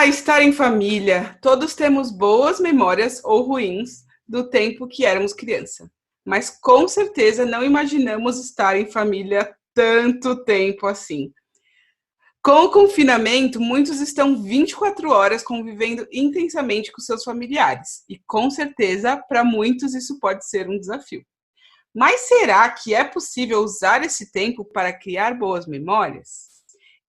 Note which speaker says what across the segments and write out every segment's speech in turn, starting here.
Speaker 1: Estar em família. Todos temos boas memórias ou ruins do tempo que éramos criança. Mas com certeza não imaginamos estar em família tanto tempo assim. Com o confinamento, muitos estão 24 horas convivendo intensamente com seus familiares. E com certeza, para muitos, isso pode ser um desafio. Mas será que é possível usar esse tempo para criar boas memórias?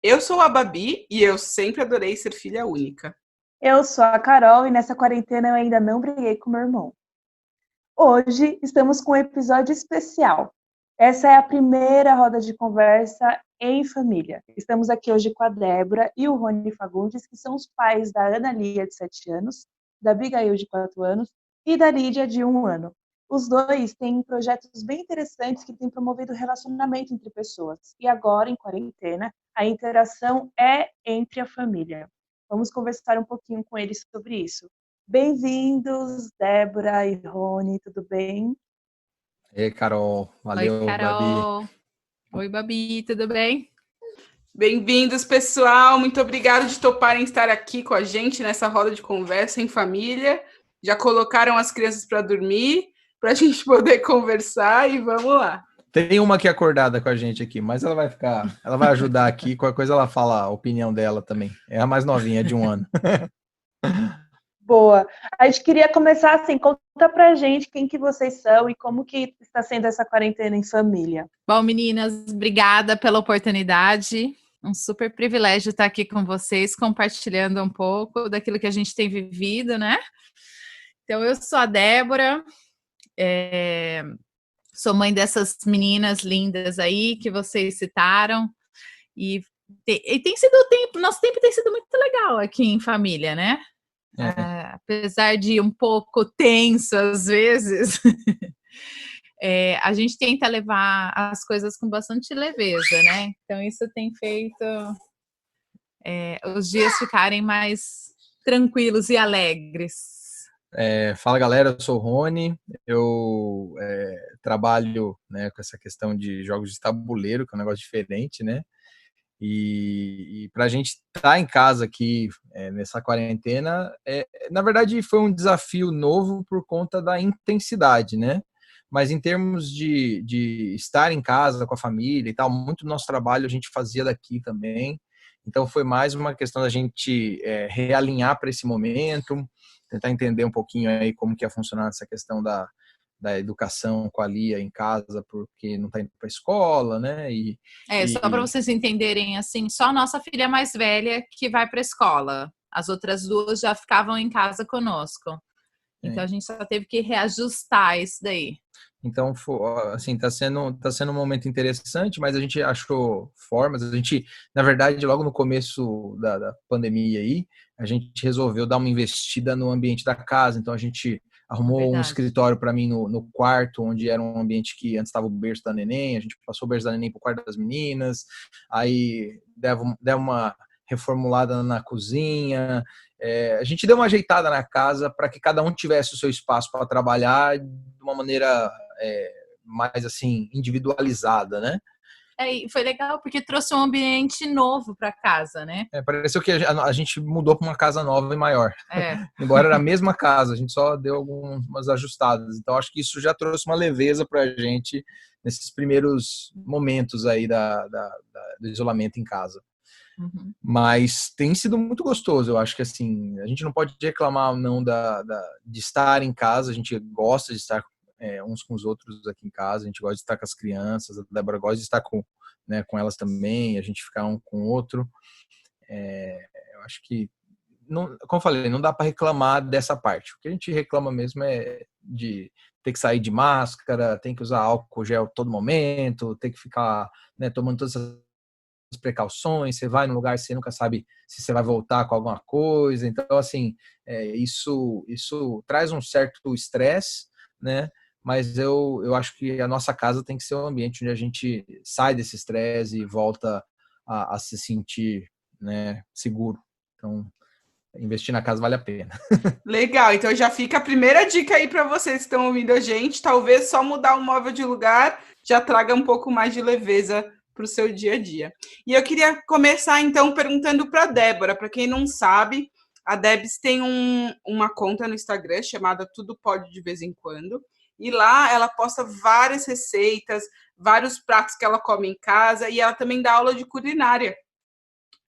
Speaker 1: Eu sou a Babi e eu sempre adorei ser filha única.
Speaker 2: Eu sou a Carol e nessa quarentena eu ainda não briguei com meu irmão. Hoje estamos com um episódio especial. Essa é a primeira roda de conversa em família. Estamos aqui hoje com a Débora e o Rony Fagundes, que são os pais da Ana Lia, de 7 anos, da Abigail, de 4 anos, e da Lídia, de 1 ano. Os dois têm projetos bem interessantes que têm promovido o relacionamento entre pessoas. E agora, em quarentena, a interação é entre a família. Vamos conversar um pouquinho com eles sobre isso. Bem-vindos, Débora e Rony, tudo bem?
Speaker 3: Ei, Carol. Valeu,
Speaker 4: Oi, Carol.
Speaker 3: Babi.
Speaker 4: Oi, Babi, tudo bem?
Speaker 1: Bem-vindos, pessoal. Muito obrigada de toparem estar aqui com a gente nessa roda de conversa em família. Já colocaram as crianças para dormir, para a gente poder conversar e vamos lá.
Speaker 3: Tem uma aqui acordada com a gente aqui, mas ela vai ajudar aqui. Qualquer coisa ela fala a opinião dela também. É a mais novinha, de 1 ano.
Speaker 2: Boa. A gente queria começar assim, conta pra gente quem que vocês são e como que está sendo essa quarentena em família.
Speaker 4: Bom, meninas, obrigada pela oportunidade. Um super privilégio estar aqui com vocês, compartilhando um pouco daquilo que a gente tem vivido, né? Então, eu sou a Débora, sou mãe dessas meninas lindas aí que vocês citaram. E tem sido nosso tempo tem sido muito legal aqui em família, né? Apesar de um pouco tenso às vezes, a gente tenta levar as coisas com bastante leveza, né? Então isso tem feito os dias ficarem mais tranquilos e alegres.
Speaker 3: Fala, galera, eu sou o Rony, eu trabalho, né, com essa questão de jogos de tabuleiro, que é um negócio diferente, né? E para a gente estar em casa aqui nessa quarentena, na verdade foi um desafio novo por conta da intensidade, né? Mas em termos de estar em casa com a família e tal, muito do nosso trabalho a gente fazia daqui também. Então foi mais uma questão da gente realinhar para esse momento, tentar entender um pouquinho aí como que ia funcionar essa questão da educação com a Lia em casa, porque não está indo para a escola, né?
Speaker 4: Só para vocês entenderem, assim, só a nossa filha mais velha que vai para a escola. As outras duas já ficavam em casa conosco. Então a gente só teve que reajustar isso daí.
Speaker 3: Então, assim, tá sendo um momento interessante, mas a gente achou formas, na verdade, logo no começo da pandemia aí, a gente resolveu dar uma investida no ambiente da casa, então a gente arrumou um escritório para mim no quarto, onde era um ambiente que antes estava o berço da neném, a gente passou o berço da neném para o quarto das meninas, aí deu uma reformulada na cozinha, a gente deu uma ajeitada na casa para que cada um tivesse o seu espaço para trabalhar de uma maneira mais assim individualizada, né?
Speaker 4: E foi legal porque trouxe um ambiente novo para casa, né?
Speaker 3: Pareceu que a gente mudou para uma casa nova e maior. Embora era a mesma casa, a gente só deu algumas ajustadas. Então acho que isso já trouxe uma leveza para a gente nesses primeiros momentos aí do isolamento em casa.
Speaker 4: Uhum.
Speaker 3: Mas tem sido muito gostoso. Eu acho que assim, a gente não pode reclamar não de estar em casa. A gente gosta de estar uns com os outros aqui em casa. A gente gosta de estar com as crianças. A Débora gosta de estar com elas também. A gente ficar um com o outro. Eu acho que, não, como eu falei, não dá para reclamar dessa parte. O que a gente reclama mesmo é de ter que sair de máscara, tem que usar álcool gel todo momento, tem que ficar tomando todas as precauções. Você vai num lugar, você nunca sabe se você vai voltar com alguma coisa. Então, assim, isso traz um certo estresse, né? Mas eu acho que a nossa casa tem que ser um ambiente onde a gente sai desse estresse e volta a se sentir, né, seguro. Então, investir na casa vale a pena.
Speaker 1: Legal, então já fica a primeira dica aí para vocês que estão ouvindo a gente. Talvez só mudar o móvel de lugar já traga um pouco mais de leveza para o seu dia a dia. E eu queria começar, então, perguntando para a Débora. Para quem não sabe, A Debs tem uma conta no Instagram chamada Tudo Pode de Vez em Quando, e lá ela posta várias receitas, vários pratos que ela come em casa, e ela também dá aula de culinária,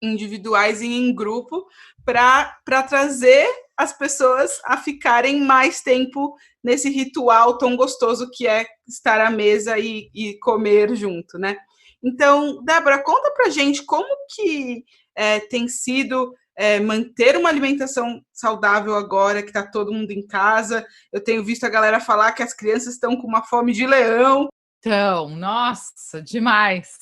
Speaker 1: individuais e em grupo, para trazer as pessoas a ficarem mais tempo nesse ritual tão gostoso que é estar à mesa e comer junto, né? Então, Débora, conta pra gente como que tem sido manter uma alimentação saudável agora que está todo mundo em casa. Eu tenho visto a galera falar que as crianças estão com uma fome de leão.
Speaker 4: Então, nossa, demais.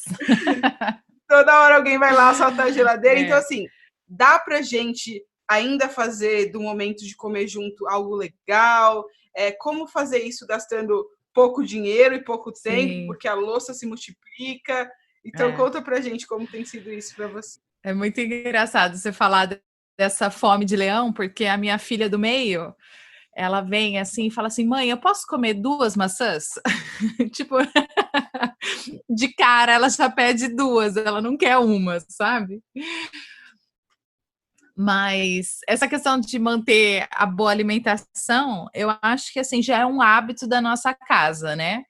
Speaker 1: Toda hora alguém vai lá saltar a geladeira. Então, assim, dá pra gente ainda fazer do momento de comer junto algo legal? Como fazer isso gastando pouco dinheiro e pouco tempo, porque a louça se multiplica. Então, conta pra gente como tem sido isso para você.
Speaker 4: É muito engraçado você falar dessa fome de leão, porque a minha filha do meio, ela vem assim e fala assim, mãe, eu posso comer 2 maçãs? Tipo, de cara ela já pede 2, ela não quer uma, sabe? Mas essa questão de manter a boa alimentação, eu acho que assim já é um hábito da nossa casa, né?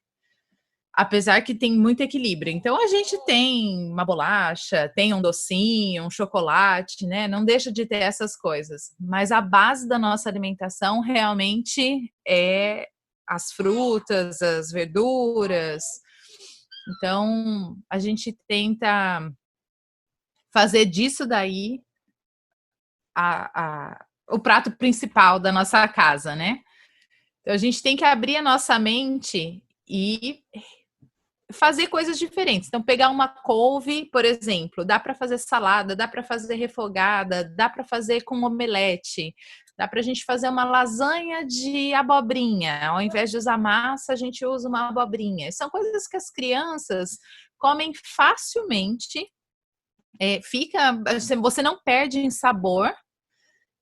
Speaker 4: Apesar que tem muito equilíbrio. Então a gente tem uma bolacha, tem um docinho, um chocolate, né? Não deixa de ter essas coisas. Mas a base da nossa alimentação realmente é as frutas, as verduras. Então a gente tenta fazer disso daí o prato principal da nossa casa, né? Então a gente tem que abrir a nossa mente e fazer coisas diferentes. Então, pegar uma couve, por exemplo, dá para fazer salada, dá para fazer refogada, dá para fazer com omelete, dá para a gente fazer uma lasanha de abobrinha. Ao invés de usar massa, a gente usa uma abobrinha. São coisas que as crianças comem facilmente. Você não perde em sabor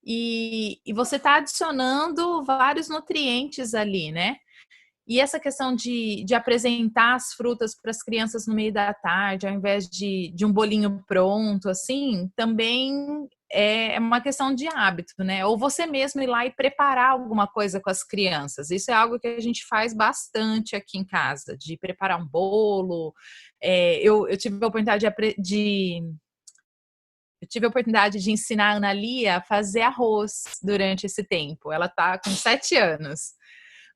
Speaker 4: e você está adicionando vários nutrientes ali, né? E essa questão de apresentar as frutas para as crianças no meio da tarde, ao invés de um bolinho pronto, assim, também é uma questão de hábito, né? Ou você mesmo ir lá e preparar alguma coisa com as crianças. Isso é algo que a gente faz bastante aqui em casa, de preparar um bolo. Eu tive a oportunidade de ensinar a Ana Lia a fazer arroz durante esse tempo. Ela está com 7 anos.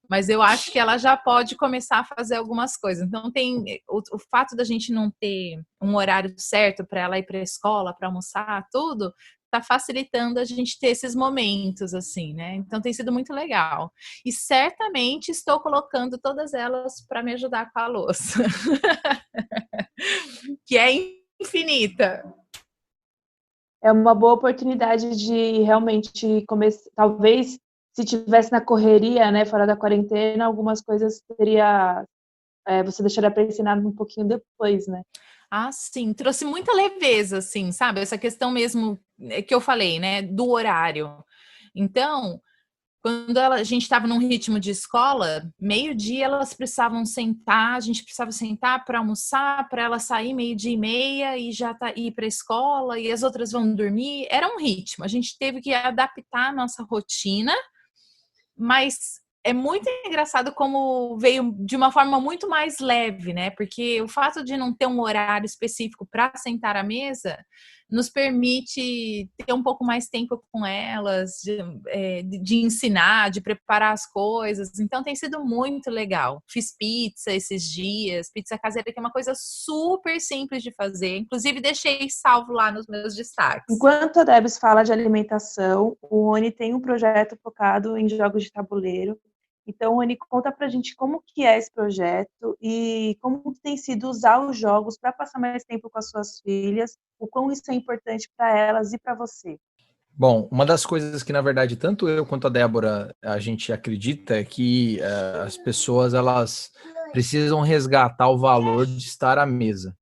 Speaker 4: Mas eu acho que ela já pode começar a fazer algumas coisas. Então, tem o fato da gente não ter um horário certo para ela ir para a escola, para almoçar, tudo, está facilitando a gente ter esses momentos, assim, né? Então, tem sido muito legal. E certamente estou colocando todas elas para me ajudar com a louça, que é infinita.
Speaker 2: É uma boa oportunidade de realmente começar, talvez, se tivesse na correria, né, fora da quarentena, algumas coisas você deixaria para ensinar um pouquinho depois, né?
Speaker 4: Ah, sim, trouxe muita leveza, assim, sabe? Essa questão mesmo que eu falei, né, do horário. Então, quando a gente estava num ritmo de escola, meio-dia elas precisavam sentar, a gente precisava sentar para almoçar, para ela sair 12:30 e já ir para a escola, e as outras vão dormir. Era um ritmo, a gente teve que adaptar a nossa rotina, mas é muito engraçado como veio de uma forma muito mais leve, né? Porque o fato de não ter um horário específico para sentar à mesa nos permite ter um pouco mais tempo com elas, de ensinar, de preparar as coisas. Então tem sido muito legal. Fiz pizza esses dias, pizza caseira, que é uma coisa super simples de fazer. Inclusive deixei salvo lá nos meus destaques.
Speaker 2: Enquanto a Debs fala de alimentação, o Rony tem um projeto focado em jogos de tabuleiro. Então, Rony, conta pra gente como que é esse projeto e como tem sido usar os jogos para passar mais tempo com as suas filhas, o quão isso é importante para elas e para você.
Speaker 3: Bom, uma das coisas que, na verdade, tanto eu quanto a Débora, a gente acredita é que as pessoas, elas precisam resgatar o valor de estar à mesa.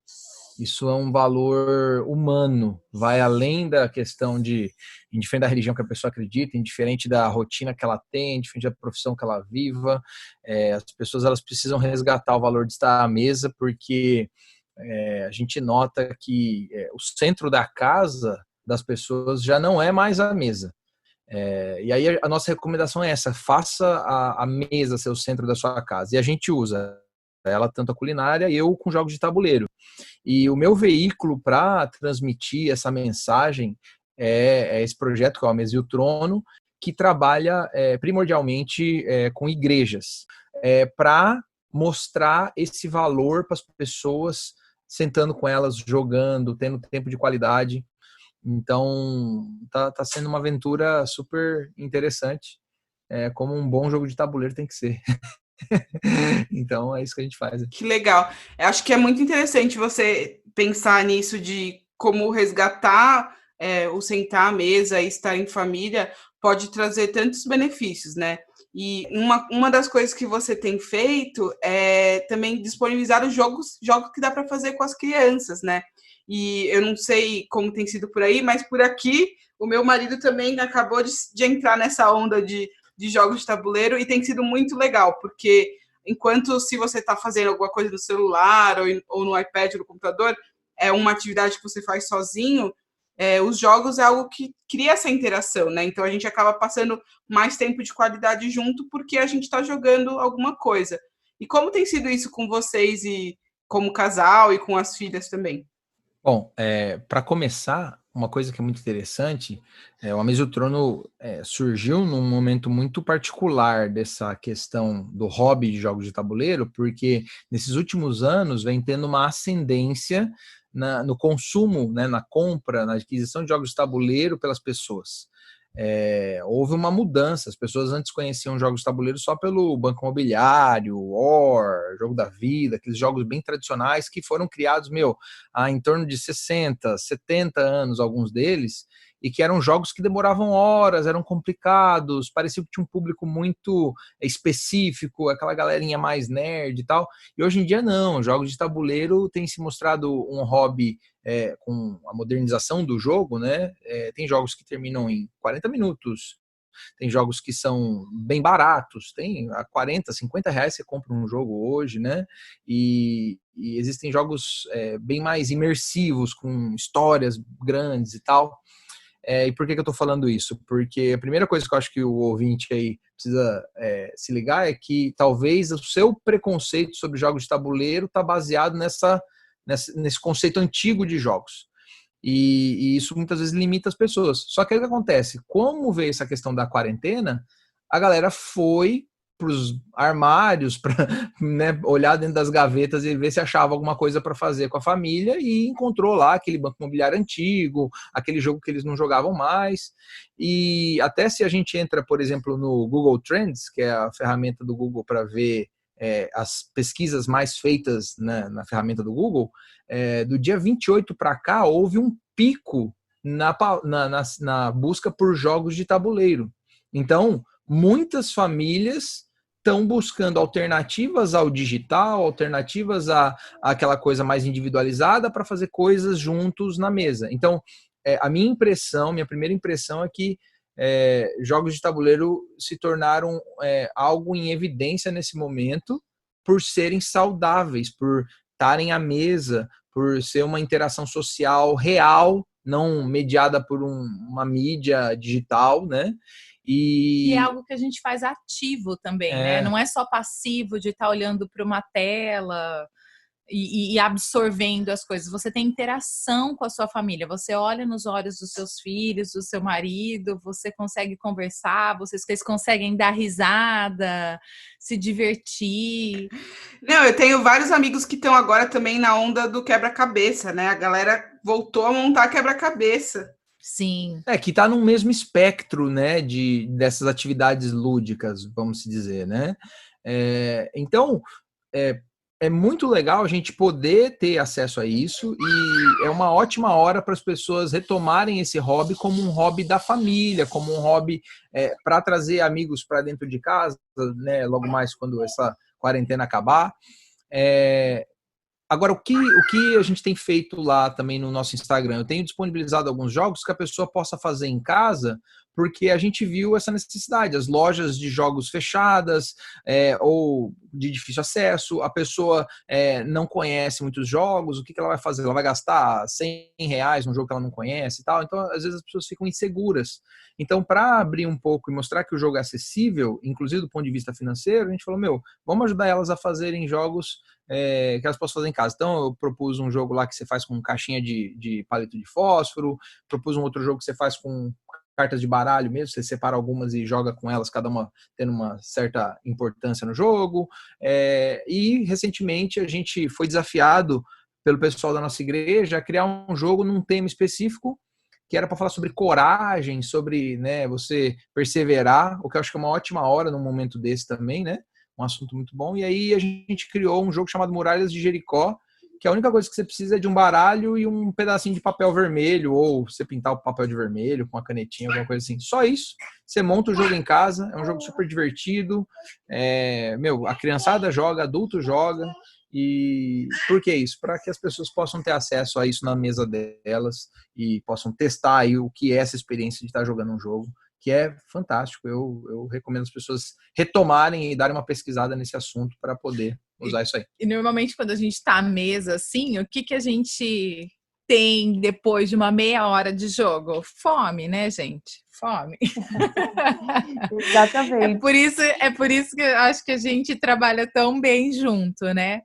Speaker 3: Isso é um valor humano, vai além da questão indiferente da religião que a pessoa acredita, indiferente da rotina que ela tem, indiferente da profissão que ela viva, as pessoas elas precisam resgatar o valor de estar à mesa, porque a gente nota que o centro da casa das pessoas já não é mais a mesa. E aí a nossa recomendação é essa: faça a mesa ser o centro da sua casa. E a gente usa ela tanto a culinária e eu com jogos de tabuleiro. E o meu veículo para transmitir essa mensagem é esse projeto que é o Mesa e o Trono, que trabalha primordialmente com igrejas, para mostrar esse valor para as pessoas, sentando com elas, jogando, tendo tempo de qualidade. Então, tá sendo uma aventura super interessante, como um bom jogo de tabuleiro tem que ser. Então, é isso que a gente faz.
Speaker 1: Que legal. Eu acho que é muito interessante você pensar nisso de como resgatar o sentar à mesa e estar em família pode trazer tantos benefícios, né? E uma das coisas que você tem feito é também disponibilizar os jogos que dá para fazer com as crianças, né? E eu não sei como tem sido por aí, mas por aqui o meu marido também acabou de entrar nessa onda de jogos de tabuleiro e tem sido muito legal, porque enquanto se você está fazendo alguma coisa no celular ou no iPad ou no computador, é uma atividade que você faz sozinho, os jogos é algo que cria essa interação, né? Então a gente acaba passando mais tempo de qualidade junto porque a gente está jogando alguma coisa. E como tem sido isso com vocês e como casal e com as filhas também?
Speaker 3: Bom, para começar, uma coisa que é muito interessante, o A Mesa e o Trono surgiu num momento muito particular dessa questão do hobby de jogos de tabuleiro, porque nesses últimos anos vem tendo uma ascendência no consumo, né, na compra, na aquisição de jogos de tabuleiro pelas pessoas. Houve uma mudança, as pessoas antes conheciam jogos de tabuleiro só pelo Banco Imobiliário, War, Jogo da Vida, aqueles jogos bem tradicionais que foram criados, há em torno de 60, 70 anos, alguns deles, e que eram jogos que demoravam horas, eram complicados, parecia que tinha um público muito específico, aquela galerinha mais nerd e tal, e hoje em dia não, jogos de tabuleiro têm se mostrado um hobby com a modernização do jogo, né? Tem jogos que terminam em 40 minutos, tem jogos que são bem baratos, tem a 40, 50 reais você compra um jogo hoje, né? E existem jogos bem mais imersivos, com histórias grandes e tal. E por que eu estou falando isso? Porque a primeira coisa que eu acho que o ouvinte aí precisa se ligar é que talvez o seu preconceito sobre jogos de tabuleiro está baseado nesse conceito antigo de jogos. E isso muitas vezes limita as pessoas. Só que aí o que acontece? Como veio essa questão da quarentena, a galera foi para os armários, para né, olhar dentro das gavetas e ver se achava alguma coisa para fazer com a família, e encontrou lá aquele Banco Imobiliário antigo, aquele jogo que eles não jogavam mais. E até se a gente entra, por exemplo, no Google Trends, que é a ferramenta do Google para ver as pesquisas mais feitas na ferramenta do Google, do dia 28 para cá, houve um pico na busca por jogos de tabuleiro. Então, muitas famílias estão buscando alternativas ao digital, alternativas àquela coisa mais individualizada para fazer coisas juntos na mesa. Então, a minha primeira impressão é que jogos de tabuleiro se tornaram algo em evidência nesse momento por serem saudáveis, por estarem à mesa, por ser uma interação social real, não mediada por uma mídia digital, né?
Speaker 4: E é algo que a gente faz ativo também, né? Não é só passivo de estar olhando para uma tela e absorvendo as coisas. Você tem interação com a sua família. Você olha nos olhos dos seus filhos, do seu marido, você consegue conversar, vocês conseguem dar risada, se divertir.
Speaker 1: Não, eu tenho vários amigos que estão agora também na onda do quebra-cabeça, né? A galera voltou a montar quebra-cabeça.
Speaker 4: Sim.
Speaker 3: Que está no mesmo espectro, né, dessas atividades lúdicas, vamos dizer, né? Então, é muito legal a gente poder ter acesso a isso, e é uma ótima hora para as pessoas retomarem esse hobby como um hobby da família, como um hobby para trazer amigos para dentro de casa, né, logo mais quando essa quarentena acabar. Agora, o que a gente tem feito lá também no nosso Instagram? Eu tenho disponibilizado alguns jogos que a pessoa possa fazer em casa porque a gente viu essa necessidade, as lojas de jogos fechadas, ou de difícil acesso, a pessoa não conhece muitos jogos, o que ela vai fazer? Ela vai gastar R$100 num jogo que ela não conhece e tal, então às vezes as pessoas ficam inseguras. Então, para abrir um pouco e mostrar que o jogo é acessível, inclusive do ponto de vista financeiro, a gente falou, vamos ajudar elas a fazerem jogos que elas possam fazer em casa. Então, eu propus um jogo lá que você faz com caixinha de palito de fósforo, propus um outro jogo que você faz com cartas de baralho mesmo, você separa algumas e joga com elas, cada uma tendo uma certa importância no jogo. E, recentemente, a gente foi desafiado pelo pessoal da nossa igreja a criar um jogo num tema específico, que era para falar sobre coragem, sobre, né, você perseverar, o que eu acho que é uma ótima hora num momento desse também, né? Um assunto muito bom. E aí a gente criou um jogo chamado Muralhas de Jericó, que a única coisa que você precisa é de um baralho e um pedacinho de papel vermelho, ou você pintar o papel de vermelho com uma canetinha, alguma coisa assim. Só isso. Você monta o jogo em casa, é um jogo super divertido. A criançada joga, adulto joga. E por que isso? Para que as pessoas possam ter acesso a isso na mesa delas e possam testar aí o que é essa experiência de estar jogando um jogo, que é fantástico. Eu recomendo as pessoas retomarem e darem uma pesquisada nesse assunto para poder usar isso aí.
Speaker 4: E normalmente quando a gente está à mesa, assim, o que a gente tem depois de uma meia hora de jogo? Fome, né, gente? Fome.
Speaker 2: Exatamente.
Speaker 4: É por isso que eu acho que a gente trabalha tão bem junto, né?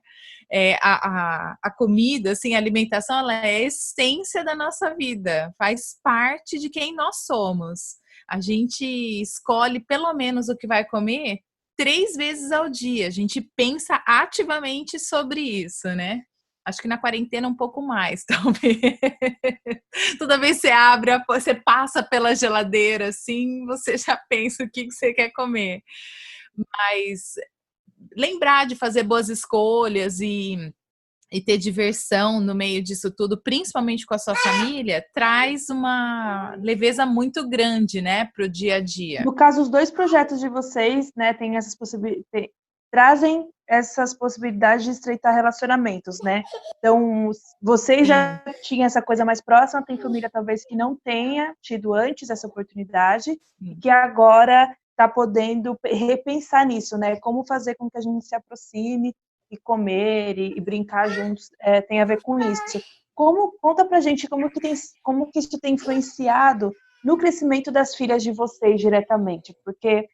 Speaker 4: A comida, assim, a alimentação, ela é a essência da nossa vida, faz parte de quem nós somos. A gente escolhe pelo menos o que vai comer 3 vezes ao dia. A gente pensa ativamente sobre isso, né? Acho que na quarentena um pouco mais, talvez. Toda vez que você abre, você passa pela geladeira, assim, você já pensa o que você quer comer. Mas lembrar de fazer boas escolhas e ter diversão no meio disso tudo, principalmente com a sua família, traz uma leveza muito grande, né, para o dia a dia.
Speaker 2: No caso, os 2 projetos de vocês, né, trazem essas possibilidades de estreitar relacionamentos, né? Então, vocês já tinham essa coisa mais próxima, tem família talvez que não tenha tido antes essa oportunidade, e que agora está podendo repensar nisso, né? Como fazer com que a gente se aproxime e comer e brincar juntos tem a ver com isso. Conta pra gente como que isso tem influenciado no crescimento das filhas de vocês diretamente, porque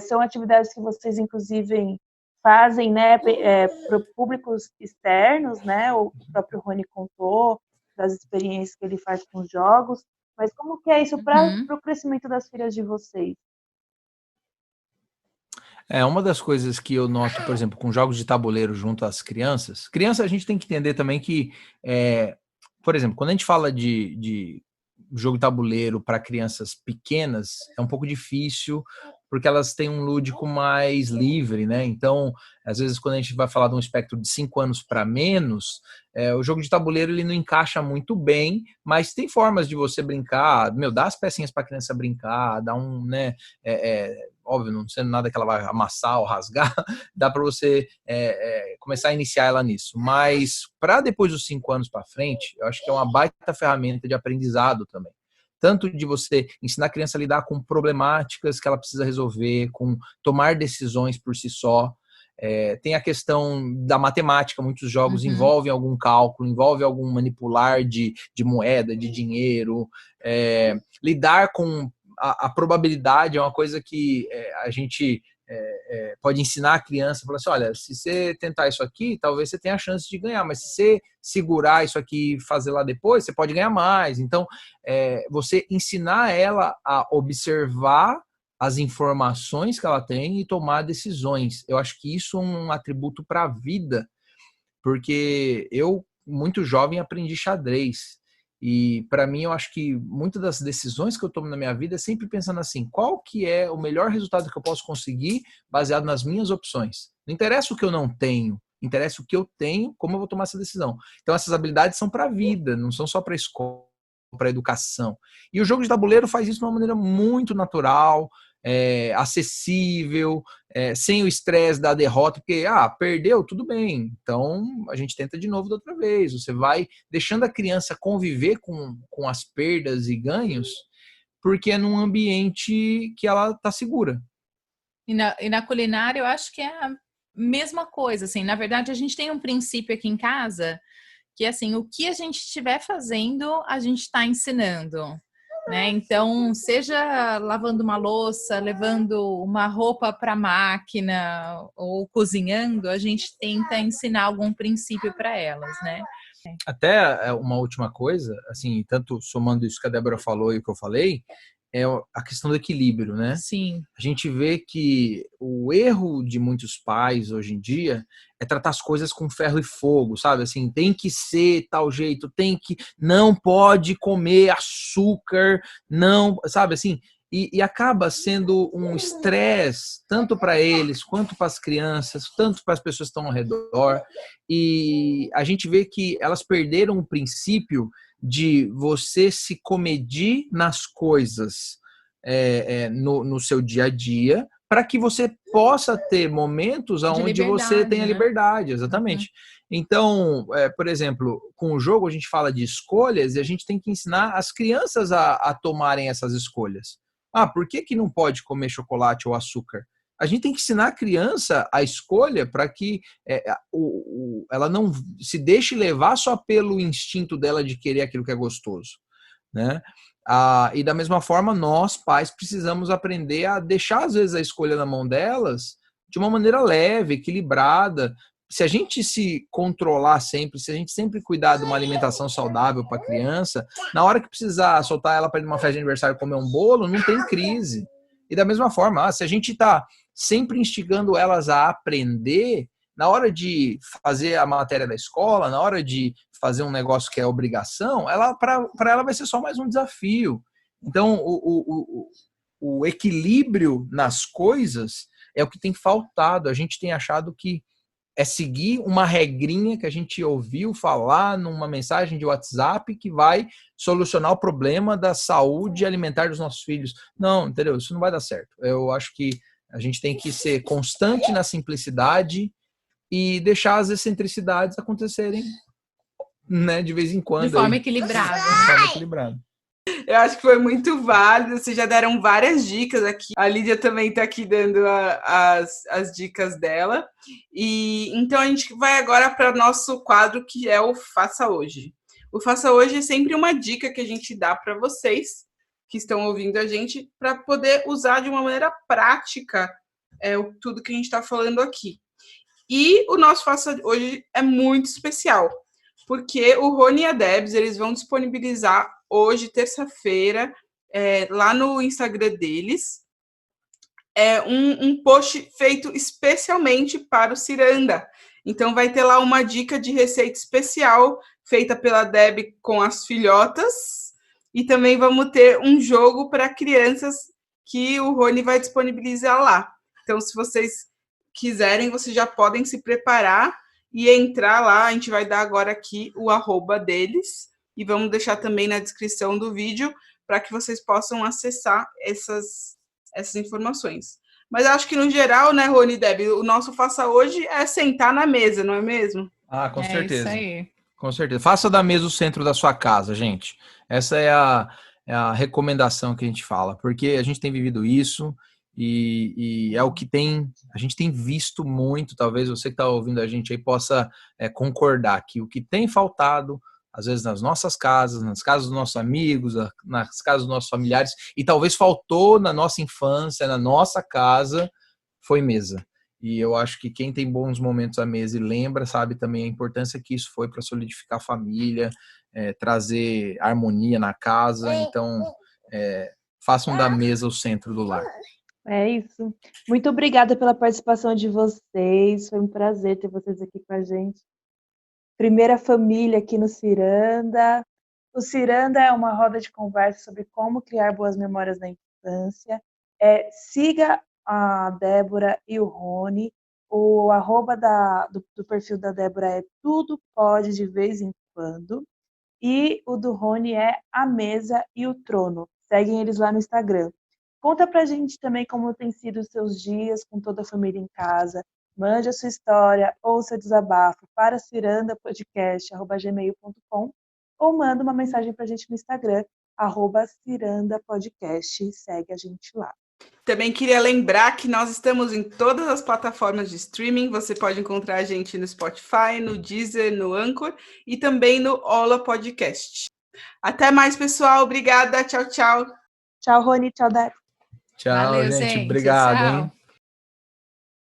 Speaker 2: são atividades que vocês, inclusive, fazem, né, para públicos externos, né? O próprio Rony contou das experiências que ele faz com os jogos, mas como que é isso para o crescimento das filhas de vocês?
Speaker 3: Uma das coisas que eu noto, por exemplo, com jogos de tabuleiro junto às crianças, a gente tem que entender também que, por exemplo, quando a gente fala de jogo de tabuleiro para crianças pequenas, é um pouco difícil, porque elas têm um lúdico mais livre, né? Então, às vezes, quando a gente vai falar de um espectro de 5 anos para menos, o jogo de tabuleiro ele não encaixa muito bem, mas tem formas de você brincar, dá as pecinhas para a criança brincar, dá um, né? Óbvio, não sendo nada que ela vai amassar ou rasgar, dá para você começar a iniciar ela nisso. Mas para depois dos 5 anos para frente, eu acho que é uma baita ferramenta de aprendizado também. Tanto de você ensinar a criança a lidar com problemáticas que ela precisa resolver, com tomar decisões por si só. Tem a questão da matemática, muitos jogos envolvem algum cálculo, envolvem algum manipular de moeda, de dinheiro. Lidar com a probabilidade é uma coisa que a gente pode ensinar a criança, falar assim, olha, se você tentar isso aqui, talvez você tenha a chance de ganhar, mas se você segurar isso aqui e fazer lá depois, você pode ganhar mais. Então, você ensinar ela a observar as informações que ela tem e tomar decisões. Eu acho que isso é um atributo para a vida, porque eu, muito jovem, aprendi xadrez. E para mim, eu acho que muitas das decisões que eu tomo na minha vida é sempre pensando assim, qual que é o melhor resultado que eu posso conseguir baseado nas minhas opções. Não interessa o que eu não tenho, interessa o que eu tenho, como eu vou tomar essa decisão. Então essas habilidades são para a vida, não são só para a escola, para a educação. E o jogo de tabuleiro faz isso de uma maneira muito natural, acessível, sem o estresse da derrota, porque, perdeu, tudo bem, então a gente tenta de novo da outra vez. Você vai deixando a criança conviver com as perdas e ganhos, porque é num ambiente que ela está segura.
Speaker 4: E na culinária, eu acho que é a mesma coisa, assim. Na verdade, a gente tem um princípio aqui em casa que, assim, o que a gente estiver fazendo, a gente está ensinando, né? Então, seja lavando uma louça, levando uma roupa para a máquina ou cozinhando, a gente tenta ensinar algum princípio para elas, né?
Speaker 3: Até uma última coisa, assim, tanto somando isso que a Débora falou e o que eu falei, é a questão do equilíbrio, né?
Speaker 4: Sim.
Speaker 3: A gente vê que o erro de muitos pais hoje em dia é tratar as coisas com ferro e fogo, sabe? Assim, tem que ser tal jeito, não pode comer açúcar, não, sabe assim? E acaba sendo um estresse, tanto para eles, quanto para as crianças, tanto para as pessoas que estão ao redor. E a gente vê que elas perderam o princípio de você se comedir nas coisas no seu dia a dia, para que você possa ter momentos onde você tenha liberdade, exatamente. Então, por exemplo, com o jogo a gente fala de escolhas e a gente tem que ensinar as crianças a tomarem essas escolhas. Por que não pode comer chocolate ou açúcar? A gente tem que ensinar a criança a escolha para que ela não se deixe levar só pelo instinto dela de querer aquilo que é gostoso, né? E da mesma forma, nós, pais, precisamos aprender a deixar, às vezes, a escolha na mão delas de uma maneira leve, equilibrada. Se a gente se controlar sempre, se a gente sempre cuidar de uma alimentação saudável para a criança, na hora que precisar soltar ela para ir numa festa de aniversário comer um bolo, não tem crise. E da mesma forma, se a gente está sempre instigando elas a aprender, na hora de fazer a matéria da escola, na hora de fazer um negócio que é obrigação, para ela vai ser só mais um desafio. Então, o equilíbrio nas coisas é o que tem faltado. A gente tem achado que é seguir uma regrinha que a gente ouviu falar numa mensagem de WhatsApp que vai solucionar o problema da saúde alimentar dos nossos filhos. Não, entendeu? Isso não vai dar certo. Eu acho que a gente tem que ser constante na simplicidade e deixar as excentricidades acontecerem, né, de vez em quando.
Speaker 4: De forma equilibrada.
Speaker 3: De forma equilibrada.
Speaker 1: Eu acho que foi muito válido, vocês já deram várias dicas aqui. A Lídia também está aqui dando as dicas dela. E então a gente vai agora para o nosso quadro, que é o Faça Hoje. O Faça Hoje é sempre uma dica que a gente dá para vocês que estão ouvindo a gente, para poder usar de uma maneira prática tudo que a gente está falando aqui. E o nosso Faça Hoje é muito especial, porque o Rony e a Debs, eles vão disponibilizar hoje, terça-feira, lá no Instagram deles, um post feito especialmente para o Ciranda. Então, vai ter lá uma dica de receita especial feita pela Deb com as filhotas. E também vamos ter um jogo para crianças que o Rony vai disponibilizar lá. Então, se vocês quiserem, vocês já podem se preparar e entrar lá. A gente vai dar agora aqui o @ deles e vamos deixar também na descrição do vídeo para que vocês possam acessar essas informações. Mas acho que, no geral, né, Rony e Deb, o nosso Faça Hoje é sentar na mesa, não é mesmo?
Speaker 3: Com certeza.
Speaker 4: Isso aí.
Speaker 3: Com certeza. Faça da mesa o centro da sua casa, gente. Essa é a recomendação que a gente fala, porque a gente tem vivido isso e é o que a gente tem visto muito. Talvez você que está ouvindo a gente aí possa concordar que o que tem faltado, às vezes nas nossas casas, nas casas dos nossos amigos, nas casas dos nossos familiares, e talvez faltou na nossa infância, na nossa casa, foi mesa. E eu acho que quem tem bons momentos à mesa e lembra, sabe também a importância que isso foi para solidificar a família, trazer harmonia na casa. Então, façam da mesa o centro do lar.
Speaker 2: É isso. Muito obrigada pela participação de vocês. Foi um prazer ter vocês aqui com a gente. Primeira família aqui no Ciranda. O Ciranda é uma roda de conversa sobre como criar boas memórias na infância. Siga a Débora e o Rony. O @ do perfil da Débora é Tudo Pode de Vez em Quando. E o do Rony é A Mesa e o Trono. Seguem eles lá no Instagram. Conta pra gente também como tem sido os seus dias com toda a família em casa. Mande a sua história ou seu desabafo para cirandapodcast@gmail.com ou manda uma mensagem pra gente no Instagram, @cirandapodcast, segue a gente lá.
Speaker 1: Também queria lembrar que nós estamos em todas as plataformas de streaming. Você pode encontrar a gente no Spotify, no Deezer, no Anchor e também no Ola Podcast. Até mais, pessoal. Obrigada. Tchau, tchau.
Speaker 2: Tchau, Rony. Tchau, Débora.
Speaker 3: Tchau,
Speaker 4: Valeu,
Speaker 3: gente.
Speaker 4: gente.
Speaker 3: Obrigado,
Speaker 4: Tchau.
Speaker 3: hein?